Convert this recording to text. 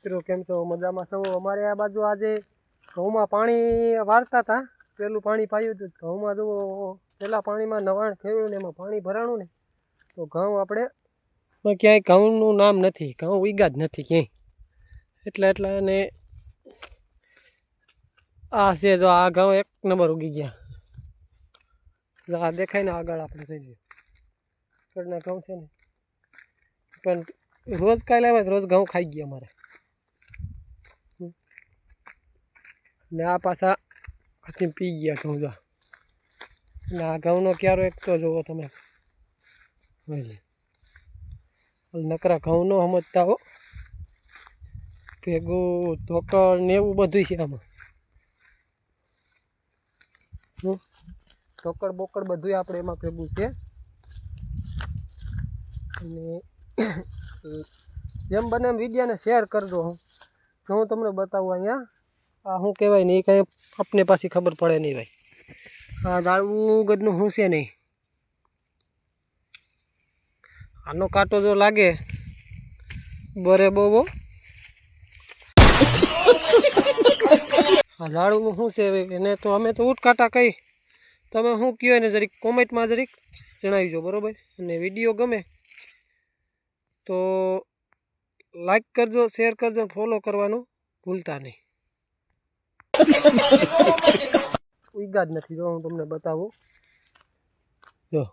મિત્રો કેમ છો? મજામાં છો? અમારે આ બાજુ આજે ઘઉંમાં પાણી વાળતા હતા. પેલું પાણી પાયું હતું ઘઉંમાં. જો પેલા પાણીમાં નવાણ થયું ને એમાં પાણી ભરાણું ને તો ઘઉં આપણે ક્યાંય ઘઉંનું નામ નથી, ઘઉં ઉગ્યા જ નથી ક્યાંય. એટલા અને આ છે જો આ ઘઉં એક નંબર ઉગી ગયા. આ દેખાય ને આગળ આપણે થઈ ગયું ઘરના ઘઉં છે ને, પણ રોજ કાલે આવે રોજ ઘઉં ખાઈ ગયા અમારે. ને આ પાછા પછી પી ગયા ઘઉં. જો ને આ ઘઉંનો ક્યારો એક તો જુઓ તમે, નકરા ઘઉં નો સમજતા હો. ભેગું ધોકળ ને એવું બધું છે આમાં. ધોકળ બોકળ બધું આપણે એમાં ભેગું છે. અને જેમ બને એમ વિડીયોને શેર કરજો. હું તમને બતાવું અહીંયા આ શું કહેવાય ને એ કાંઈ આપને પાછી ખબર પડે નહીં ભાઈ. આ ઝાડવું ગદનું શું છે નહીં. આનો કાંટો જો લાગે બરે બહુ આ ઝાડવું શું છે એને તો અમે તો ઉટકાટા કહી. તમે શું કહો એને જરીક કોમેન્ટમાં જરીક જણાવીજો, બરાબર? અને વિડીયો ગમે તો લાઈક કરજો, શેર કરજો, ફોલો કરવાનું ભૂલતા નહીં. ઉગ્યા જ નથી. જો હું તમને બતાવું, જો